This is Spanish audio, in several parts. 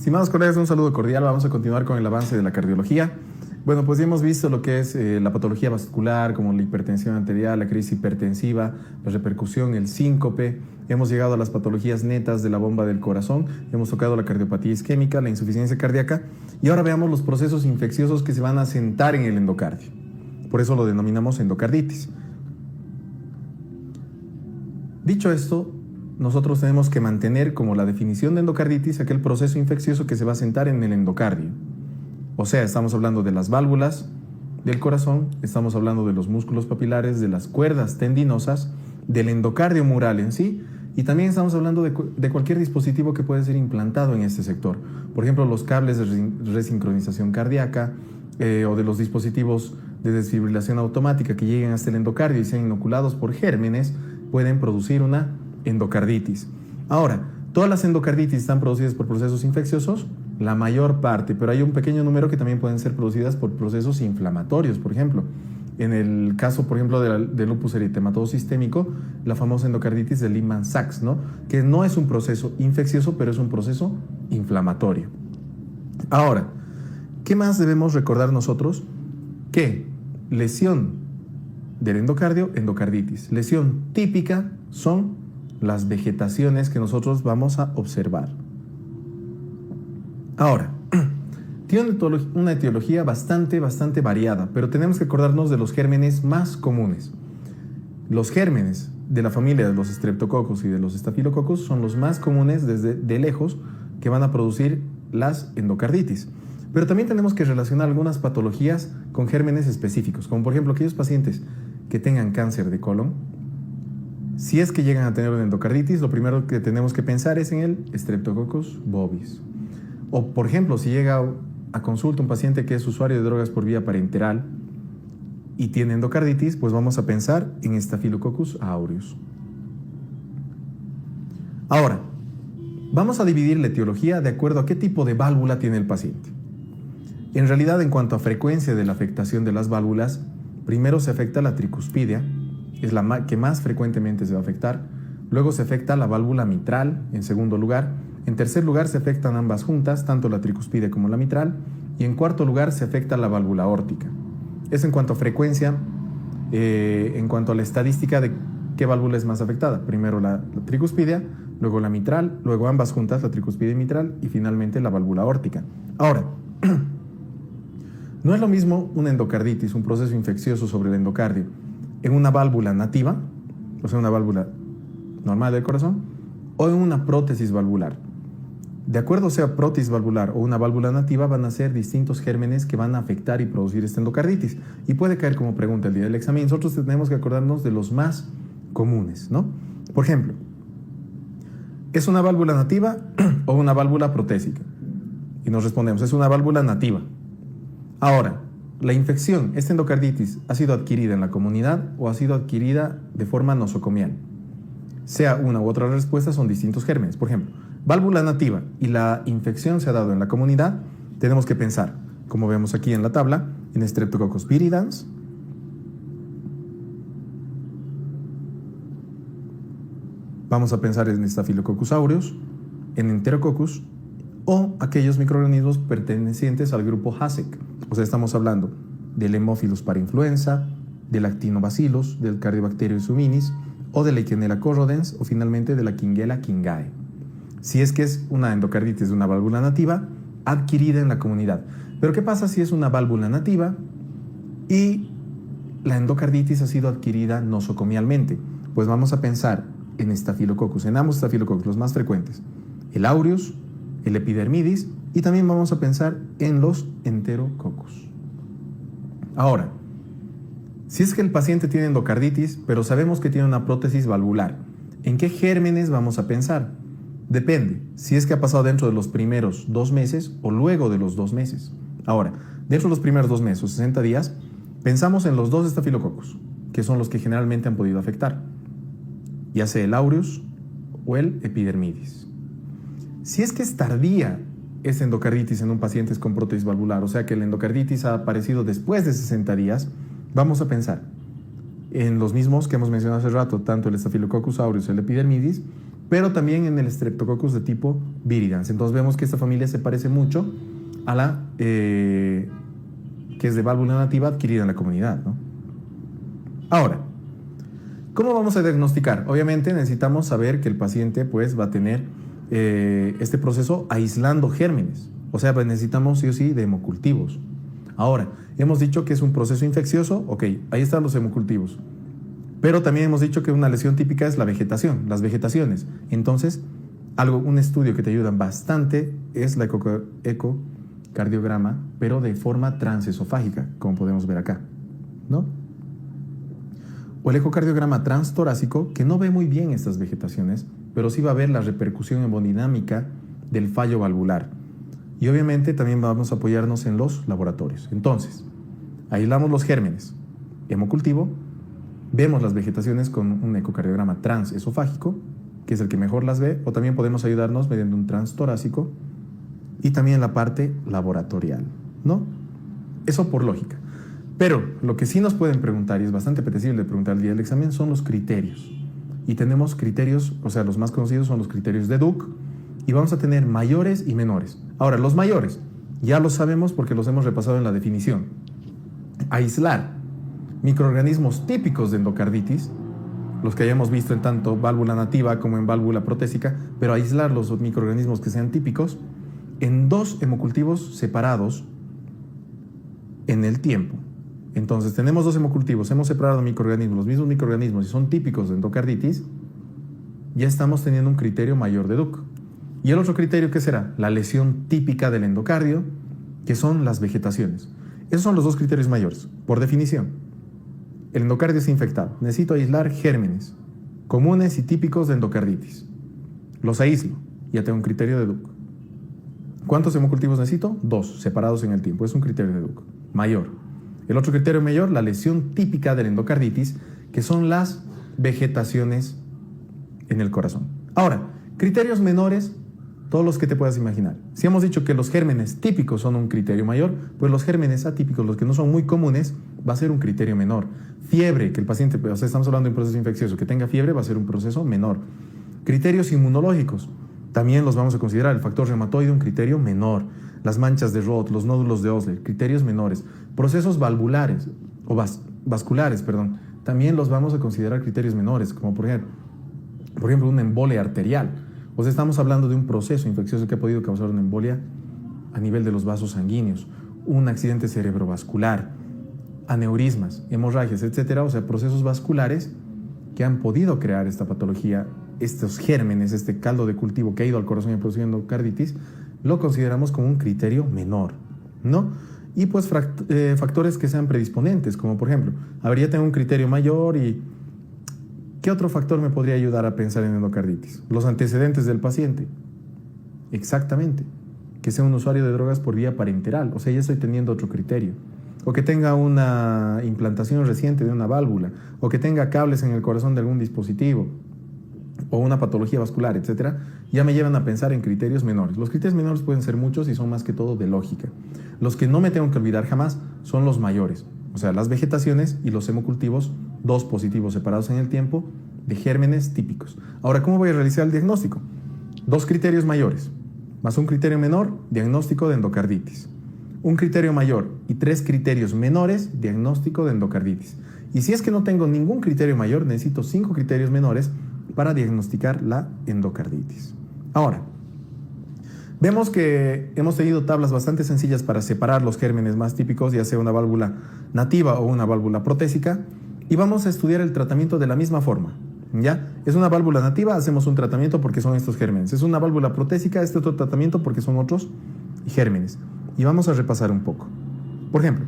Estimados colegas, un saludo cordial. Vamos a continuar con el avance de la cardiología. Bueno, pues ya hemos visto lo que es la patología vascular, como la hipertensión arterial, la crisis hipertensiva, la repercusión, el síncope. Hemos llegado a las patologías netas de la bomba del corazón. Hemos tocado la cardiopatía isquémica, la insuficiencia cardíaca. Y ahora veamos los procesos infecciosos que se van a sentar en el endocardio. Por eso lo denominamos endocarditis. Dicho esto, nosotros tenemos que mantener como la definición de endocarditis aquel proceso infeccioso que se va a sentar en el endocardio. O sea, estamos hablando de las válvulas del corazón, estamos hablando de los músculos papilares, de las cuerdas tendinosas, del endocardio mural en sí, y también estamos hablando de cualquier dispositivo que puede ser implantado en este sector. Por ejemplo, los cables de resincronización cardíaca o de los dispositivos de desfibrilación automática que lleguen hasta el endocardio y sean inoculados por gérmenes, pueden producir una endocarditis. Ahora, ¿todas las endocarditis están producidas por procesos infecciosos? La mayor parte, pero hay un pequeño número que también pueden ser producidas por procesos inflamatorios, por ejemplo. En el caso, por ejemplo, del lupus eritematoso sistémico, la famosa endocarditis de Lehmann-Sachs, ¿no? Que no es un proceso infeccioso, pero es un proceso inflamatorio. Ahora, ¿qué más debemos recordar nosotros? Que lesión del endocardio, endocarditis. Lesión típica son las vegetaciones que nosotros vamos a observar. Ahora, tiene una etiología bastante variada, pero tenemos que acordarnos de los gérmenes más comunes. Los gérmenes de la familia de los streptococos y de los estafilococos son los más comunes desde de lejos que van a producir las endocarditis. Pero también tenemos que relacionar algunas patologías con gérmenes específicos, como por ejemplo aquellos pacientes que tengan cáncer de colon. Si es que llegan a tener una endocarditis, lo primero que tenemos que pensar es en el Streptococcus bovis. O, por ejemplo, si llega a consulta un paciente que es usuario de drogas por vía parenteral y tiene endocarditis, pues vamos a pensar en Staphylococcus aureus. Ahora, vamos a dividir la etiología de acuerdo a qué tipo de válvula tiene el paciente. En realidad, en cuanto a frecuencia de la afectación de las válvulas, primero se afecta la tricuspidia, es la que más frecuentemente se va a afectar. Luego se afecta la válvula mitral, en segundo lugar. En tercer lugar se afectan ambas juntas, tanto la tricuspidia como la mitral. Y en cuarto lugar se afecta la válvula aórtica. Es en cuanto a frecuencia, en cuanto a la estadística de qué válvula es más afectada. Primero la tricuspidia, luego la mitral, luego ambas juntas, la tricuspidia y mitral, y finalmente la válvula aórtica. Ahora, no es lo mismo una endocarditis, un proceso infeccioso sobre el endocardio, en una válvula nativa, o sea, una válvula normal del corazón, o en una prótesis valvular. De acuerdo sea prótesis valvular o una válvula nativa, van a ser distintos gérmenes que van a afectar y producir esta endocarditis. Y puede caer como pregunta el día del examen. Nosotros tenemos que acordarnos de los más comunes, ¿no? Por ejemplo, ¿es una válvula nativa o una válvula protésica? Y nos respondemos, es una válvula nativa. Ahora, la infección, esta endocarditis, ¿ha sido adquirida en la comunidad o ha sido adquirida de forma nosocomial? Sea una u otra respuesta, son distintos gérmenes. Por ejemplo, válvula nativa y la infección se ha dado en la comunidad, tenemos que pensar, como vemos aquí en la tabla, en Streptococcus viridans, vamos a pensar en Staphylococcus aureus, en Enterococcus, o aquellos microorganismos pertenecientes al grupo HASEC. O sea, estamos hablando del Haemophilus parainfluenza, del Actinobacillus, del Cardiobacterium suminis, o de la Legionella corrodens, o finalmente de la Kingella kingae. Si es que es una endocarditis de una válvula nativa adquirida en la comunidad. Pero ¿qué pasa si es una válvula nativa y la endocarditis ha sido adquirida nosocomialmente? Pues vamos a pensar en Staphylococcus, en ambos Staphylococcus, los más frecuentes, el aureus, el epidermidis, y también vamos a pensar en los Enterococcus. Ahora, si es que el paciente tiene endocarditis, pero sabemos que tiene una prótesis valvular, ¿en qué gérmenes vamos a pensar? Depende, si es que ha pasado dentro de los primeros 2 meses o luego de los 2 meses. Ahora, dentro de los primeros 2 meses o 60 días, pensamos en los 2 Staphylococcus, que son los que generalmente han podido afectar, ya sea el aureus o el epidermidis. Si es que es tardía esta endocarditis en un paciente con prótesis valvular, o sea que la endocarditis ha aparecido después de 60 días, vamos a pensar en los mismos que hemos mencionado hace rato, tanto el Staphylococcus aureus y el epidermidis, pero también en el Streptococcus de tipo viridans. Entonces vemos que esta familia se parece mucho a la que es de válvula nativa adquirida en la comunidad, ¿no? Ahora, ¿cómo vamos a diagnosticar? Obviamente necesitamos saber que el paciente pues va a tener este proceso aislando gérmenes. O sea, pues necesitamos sí o sí de hemocultivos. Ahora, hemos dicho que es un proceso infeccioso. Ok, ahí están los hemocultivos. Pero también hemos dicho que una lesión típica es la vegetación, las vegetaciones. Entonces, un estudio que te ayuda bastante es la ecocardiograma, pero de forma transesofágica, como podemos ver acá, ¿no? O el ecocardiograma transtorácico, que no ve muy bien estas vegetaciones, pero sí va a ver la repercusión hemodinámica del fallo valvular. Y obviamente también vamos a apoyarnos en los laboratorios. Entonces, aislamos los gérmenes, hemocultivo, vemos las vegetaciones con un ecocardiograma transesofágico, que es el que mejor las ve, o también podemos ayudarnos mediante un transtorácico y también la parte laboratorial, ¿no? Eso por lógica. Pero lo que sí nos pueden preguntar, y es bastante apetecible preguntar el día del examen, son los criterios. Y tenemos criterios, o sea, los más conocidos son los criterios de Duke, y vamos a tener mayores y menores. Ahora, los mayores, ya los sabemos porque los hemos repasado en la definición. Aislar microorganismos típicos de endocarditis, los que hayamos visto en tanto válvula nativa como en válvula protésica, pero aislar los microorganismos que sean típicos en 2 hemocultivos separados en el tiempo. Entonces, tenemos 2 hemocultivos, hemos separado microorganismos, los mismos microorganismos y son típicos de endocarditis, ya estamos teniendo un criterio mayor de Duke. Y el otro criterio, ¿qué será? La lesión típica del endocardio, que son las vegetaciones. Esos son los 2 criterios mayores, por definición. El endocardio está infectado. Necesito aislar gérmenes comunes y típicos de endocarditis. Los aíslo. Ya tengo un criterio de Duke. ¿Cuántos hemocultivos necesito? 2, separados en el tiempo. Es un criterio de Duke. Mayor. El otro criterio mayor, la lesión típica de la endocarditis, que son las vegetaciones en el corazón. Ahora, criterios menores, todos los que te puedas imaginar. Si hemos dicho que los gérmenes típicos son un criterio mayor, pues los gérmenes atípicos, los que no son muy comunes, va a ser un criterio menor. Fiebre, que el paciente, o sea, estamos hablando de un proceso infeccioso, que tenga fiebre va a ser un proceso menor. Criterios inmunológicos, también los vamos a considerar. El factor reumatoide, un criterio menor. Las manchas de Roth, los nódulos de Osler, criterios menores. Procesos valvulares, o vasculares, perdón, también los vamos a considerar criterios menores, como por ejemplo una embolia arterial. O sea, estamos hablando de un proceso infeccioso que ha podido causar una embolia a nivel de los vasos sanguíneos, un accidente cerebrovascular, aneurismas, hemorragias, etcétera. O sea, procesos vasculares que han podido crear esta patología, estos gérmenes, este caldo de cultivo que ha ido al corazón y produciendo carditis, lo consideramos como un criterio menor, ¿no? Y pues factores que sean predisponentes, como por ejemplo, habría tener un criterio mayor. Y ¿qué otro factor me podría ayudar a pensar en endocarditis? Los antecedentes del paciente. Exactamente. Que sea un usuario de drogas por vía parenteral. O sea, ya estoy teniendo otro criterio. O que tenga una implantación reciente de una válvula. O que tenga cables en el corazón de algún dispositivo. O una patología vascular, etcétera. Ya me llevan a pensar en criterios menores. Los criterios menores pueden ser muchos y son más que todo de lógica. Los que no me tengo que olvidar jamás son los mayores. O sea, las vegetaciones y los hemocultivos, 2 positivos separados en el tiempo, de gérmenes típicos. Ahora, ¿cómo voy a realizar el diagnóstico? 2 criterios mayores, más un criterio menor, diagnóstico de endocarditis. Un criterio mayor y 3 criterios menores, diagnóstico de endocarditis. Y si es que no tengo ningún criterio mayor, necesito 5 criterios menores para diagnosticar la endocarditis. Ahora, vemos que hemos tenido tablas bastante sencillas para separar los gérmenes más típicos, ya sea una válvula nativa o una válvula protésica, y vamos a estudiar el tratamiento de la misma forma. ¿Ya? Es una válvula nativa, hacemos un tratamiento porque son estos gérmenes. Es una válvula protésica, este otro tratamiento porque son otros gérmenes. Y vamos a repasar un poco. Por ejemplo,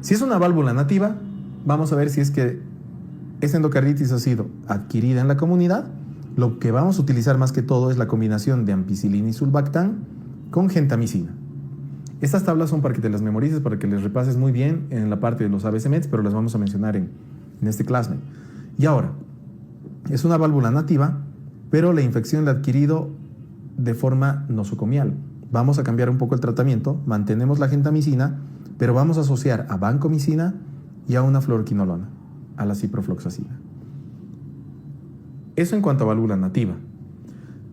si es una válvula nativa, vamos a ver si es que esta endocarditis ha sido adquirida en la comunidad. Lo que vamos a utilizar más que todo es la combinación de ampicilina y sulbactam con gentamicina. Estas tablas son para que te las memorices, para que les repases muy bien en la parte de los ABC-Meds, pero las vamos a mencionar en este classmate. Y ahora, es una válvula nativa, pero la infección la ha adquirido de forma nosocomial. Vamos a cambiar un poco el tratamiento, mantenemos la gentamicina, pero vamos a asociar a vancomicina y a una fluoroquinolona, a la ciprofloxacina. Eso en cuanto a válvula nativa.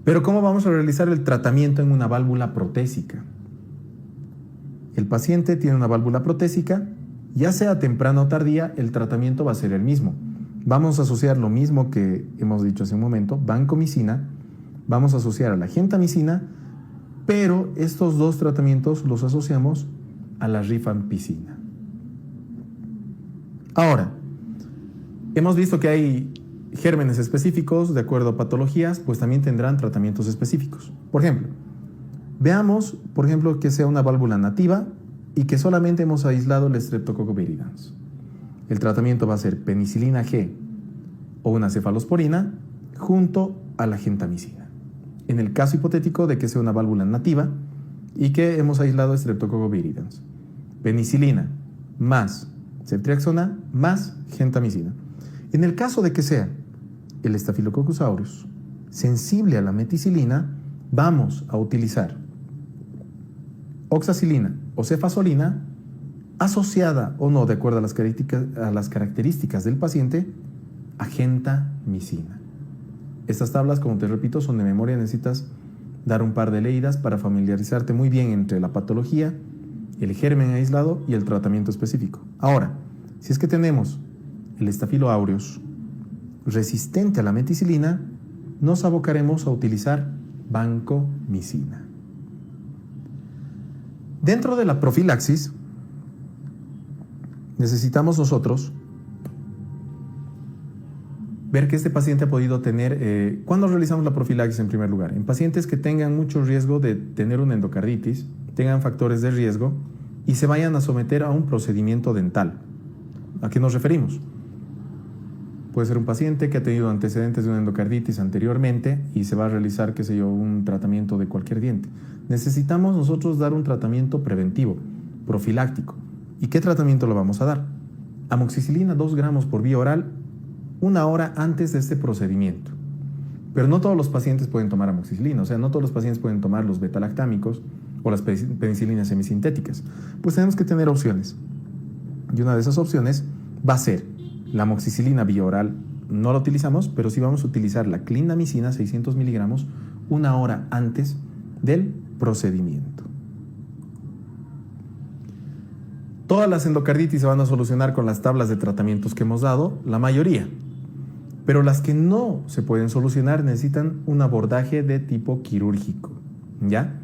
Pero ¿cómo vamos a realizar el tratamiento en una válvula protésica? El paciente tiene una válvula protésica, ya sea temprana o tardía, el tratamiento va a ser el mismo. Vamos a asociar lo mismo que hemos dicho hace un momento, vancomicina, vamos a asociar a la gentamicina, pero estos dos tratamientos los asociamos a la rifampicina. Ahora, hemos visto que hay gérmenes específicos, de acuerdo a patologías, pues también tendrán tratamientos específicos. Por ejemplo, veamos, que sea una válvula nativa y que solamente hemos aislado el Streptococcus viridans. El tratamiento va a ser penicilina G o una cefalosporina junto a la gentamicina. En el caso hipotético de que sea una válvula nativa y que hemos aislado Streptococcus viridans. Penicilina más ceftriaxona más gentamicina. En el caso de que sea el Staphylococcus aureus sensible a la meticilina, vamos a utilizar oxacilina o cefazolina asociada o no, de acuerdo a las características del paciente, a gentamicina. Estas tablas, como te repito, son de memoria, necesitas dar un par de leídas para familiarizarte muy bien entre la patología, el germen aislado y el tratamiento específico. Ahora, si es que tenemos el Staphylo aureus resistente a la meticilina, nos abocaremos a utilizar vancomicina. Dentro de la profilaxis, necesitamos nosotros ver que este paciente ha podido tener, ¿cuándo realizamos la profilaxis en primer lugar? En pacientes que tengan mucho riesgo de tener una endocarditis, tengan factores de riesgo y se vayan a someter a un procedimiento dental. ¿A qué nos referimos? Puede ser un paciente que ha tenido antecedentes de una endocarditis anteriormente y se va a realizar, un tratamiento de cualquier diente. Necesitamos nosotros dar un tratamiento preventivo, profiláctico. ¿Y qué tratamiento lo vamos a dar? Amoxicilina 2 gramos por vía oral 1 hora antes de este procedimiento. Pero no todos los pacientes pueden tomar amoxicilina, no todos los pacientes pueden tomar los betalactámicos o las penicilinas semisintéticas. Pues tenemos que tener opciones. Y una de esas opciones va a ser la amoxicilina vía oral. No la utilizamos, pero sí vamos a utilizar la clindamicina 600 miligramos 1 hora antes del procedimiento. Todas las endocarditis se van a solucionar con las tablas de tratamientos que hemos dado, la mayoría. Pero las que no se pueden solucionar necesitan un abordaje de tipo quirúrgico, ¿ya?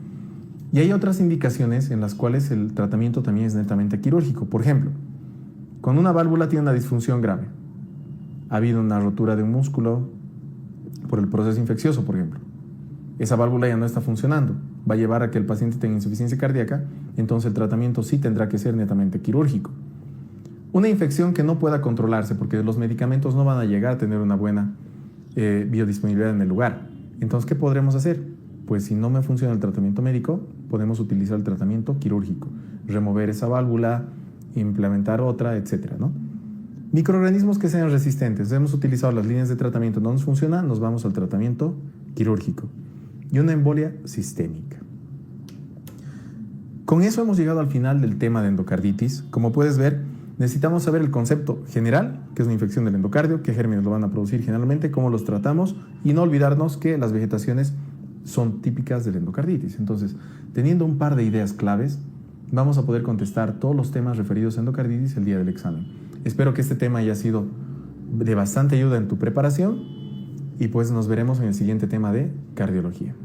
Y hay otras indicaciones en las cuales el tratamiento también es netamente quirúrgico. Por ejemplo, cuando una válvula tiene una disfunción grave, ha habido una rotura de un músculo por el proceso infeccioso, por ejemplo, esa válvula ya no está funcionando, va a llevar a que el paciente tenga insuficiencia cardíaca, entonces el tratamiento sí tendrá que ser netamente quirúrgico. Una infección que no pueda controlarse porque los medicamentos no van a llegar a tener una buena biodisponibilidad en el lugar. Entonces, ¿qué podremos hacer? Pues si no me funciona el tratamiento médico, podemos utilizar el tratamiento quirúrgico, remover esa válvula, implementar otra, etcétera, ¿no? Microorganismos que sean resistentes. Hemos utilizado las líneas de tratamiento, no nos funciona, nos vamos al tratamiento quirúrgico. Y una embolia sistémica. Con eso hemos llegado al final del tema de endocarditis. Como puedes ver, necesitamos saber el concepto general, que es una infección del endocardio, qué gérmenes lo van a producir generalmente, cómo los tratamos y no olvidarnos que las vegetaciones son típicas del endocarditis. Entonces, teniendo un par de ideas claves, vamos a poder contestar todos los temas referidos a endocarditis el día del examen. Espero que este tema haya sido de bastante ayuda en tu preparación y pues nos veremos en el siguiente tema de cardiología.